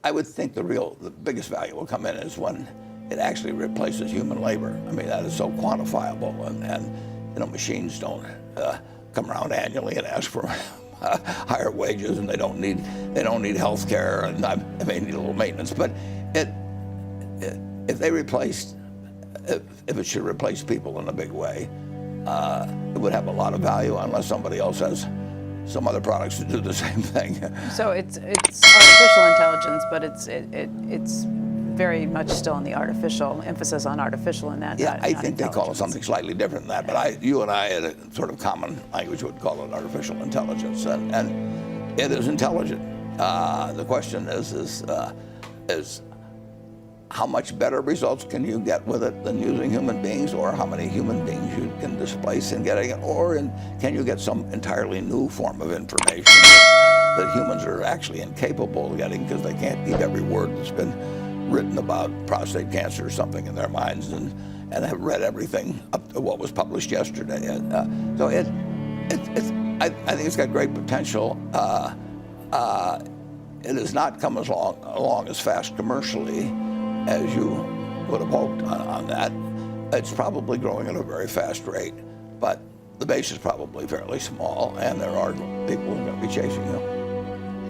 I would think the biggest value will come in is when it actually replaces human labor. I mean, that is so quantifiable, and machines don't come around annually and ask for higher wages, and they don't need health care, and they may need a little maintenance. But if it should replace people in a big way, it would have a lot of value unless somebody else has some other products to do the same thing. So it's artificial intelligence, but it's very much still in the artificial, emphasis on artificial in that. Yeah, I think they call it something slightly different than that, but you and I, in a sort of common language, would call it artificial intelligence, and it is intelligent. The question is how much better results can you get with it than using human beings, or how many human beings you can displace in getting it, or can you get some entirely new form of information that humans are actually incapable of getting because they can't keep every word that's been written about prostate cancer or something in their minds, and have read everything up to what was published yesterday. So I think it's got great potential. It has not come along as fast commercially as you would have hoped on that. It's probably growing at a very fast rate, but the base is probably fairly small, and there are people who are going to be chasing you.